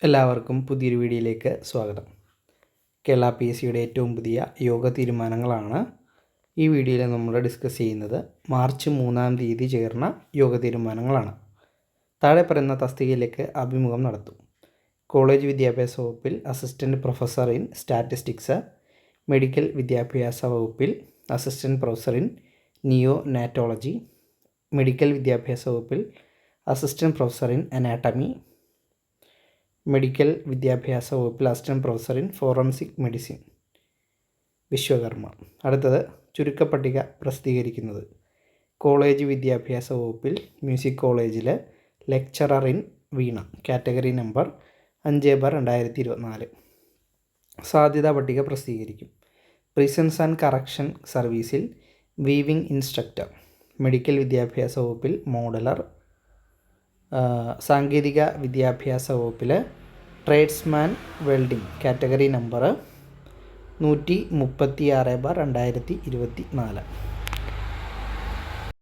എല്ലാവർക്കും പുതിയൊരു വീഡിയോയിലേക്ക് സ്വാഗതം. കേരള PSCയുടെ ഏറ്റവും പുതിയ യോഗ തീരുമാനങ്ങളാണ് ഈ വീഡിയോയിൽ നമ്മൾ ഡിസ്കസ് ചെയ്യുന്നത്. മാർച്ച് 3-ാം തീയതി ചേർന്ന യോഗ തീരുമാനങ്ങളാണ്. താഴെ പറയുന്ന തസ്തികയിലേക്ക് അഭിമുഖം നടത്തും. കോളേജ് വിദ്യാഭ്യാസ വകുപ്പിൽ assistant professor in statistics, medical വിദ്യാഭ്യാസ വകുപ്പിൽ assistant professor in neonatology, medical വിദ്യാഭ്യാസ വകുപ്പിൽ assistant professor in anatomy, medical വിദ്യാഭ്യാസ വകുപ്പിൽ assistant professor in forensic medicine, Vishwakarma. അടുത്തത് ചുരുക്കപ്പട്ടിക പ്രസിദ്ധീകരിക്കുന്നത്. കോളേജ് വിദ്യാഭ്യാസ വകുപ്പിൽ മ്യൂസിക് കോളേജിൽ lecturer in Veena, category number 5/2024. സാധ്യതാ പട്ടിക പ്രസിദ്ധീകരിക്കും. പ്രിസൺസ് ആൻഡ് കറക്ഷൻ സർവീസിൽ വീവിംഗ് ഇൻസ്ട്രക്ടർ, മെഡിക്കൽ വിദ്യാഭ്യാസ വകുപ്പിൽ മോഡലർ, സാങ്കേതിക വിദ്യാഭ്യാസ വകുപ്പിൽ ട്രേഡ്സ്മാൻ വെൽഡിംഗ്, കാറ്റഗറി നമ്പർ 136/2024.